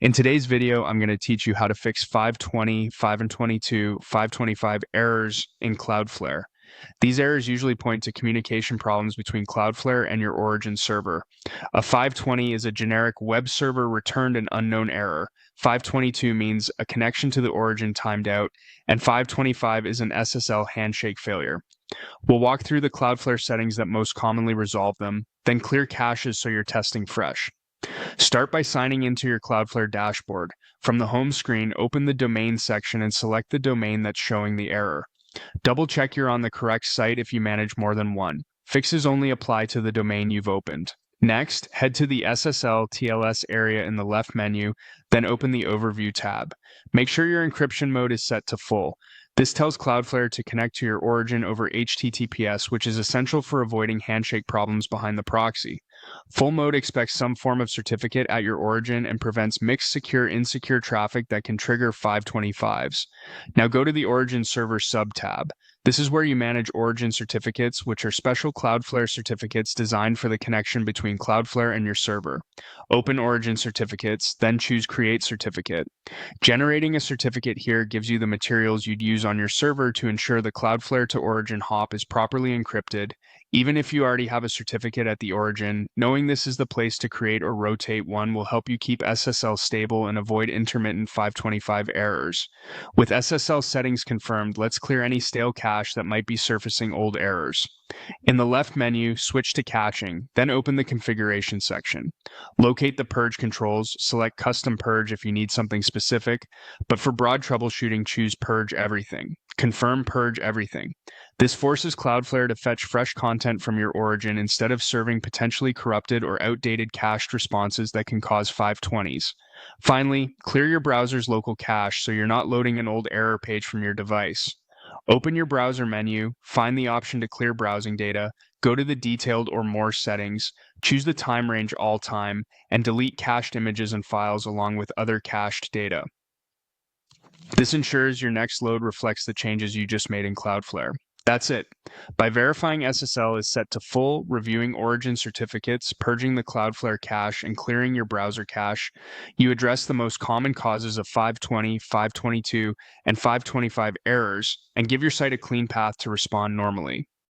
In today's video, I'm going to teach you how to fix 520, 522, 525 errors in Cloudflare. These errors usually point to communication problems between Cloudflare and your origin server. A 520 is a generic web server returned an unknown error. 522 means a connection to the origin timed out, and 525 is an SSL handshake failure. We'll walk through the Cloudflare settings that most commonly resolve them, then clear caches so you're testing fresh. Start by signing into your Cloudflare dashboard. From the home screen, open the domain section and select the domain that's showing the error. Double check you're on the correct site if you manage more than one. Fixes only apply to the domain you've opened. Next, head to the SSL TLS area in the left menu, then open the Overview tab. Make sure your encryption mode is set to full. This tells Cloudflare to connect to your origin over HTTPS, which is essential for avoiding handshake problems behind the proxy. Full mode expects some form of certificate at your origin and prevents mixed secure-insecure traffic that can trigger 525s. Now go to the Origin Server sub-tab. This is where you manage origin certificates, which are special Cloudflare certificates designed for the connection between Cloudflare and your server. Open Origin Certificates, then choose Create Certificate. Generating a certificate here gives you the materials you'd use on your server to ensure the Cloudflare to origin hop is properly encrypted. Even if you already have a certificate at the origin, knowing this is the place to create or rotate one will help you keep SSL stable and avoid intermittent 525 errors. With SSL settings confirmed, let's clear any stale cache that might be surfacing old errors. In the left menu, switch to caching, then open the configuration section. Locate the purge controls, select custom purge if you need something specific, but for broad troubleshooting, choose purge everything. Confirm purge everything. This forces Cloudflare to fetch fresh content from your origin instead of serving potentially corrupted or outdated cached responses that can cause 520s. Finally, clear your browser's local cache so you're not loading an old error page from your device. Open your browser menu, find the option to clear browsing data, go to the detailed or more settings, choose the time range all time, and delete cached images and files along with other cached data. This ensures your next load reflects the changes you just made in Cloudflare. That's it. By verifying SSL is set to full, reviewing origin certificates, purging the Cloudflare cache, and clearing your browser cache, you address the most common causes of 520, 522, and 525 errors, and give your site a clean path to respond normally.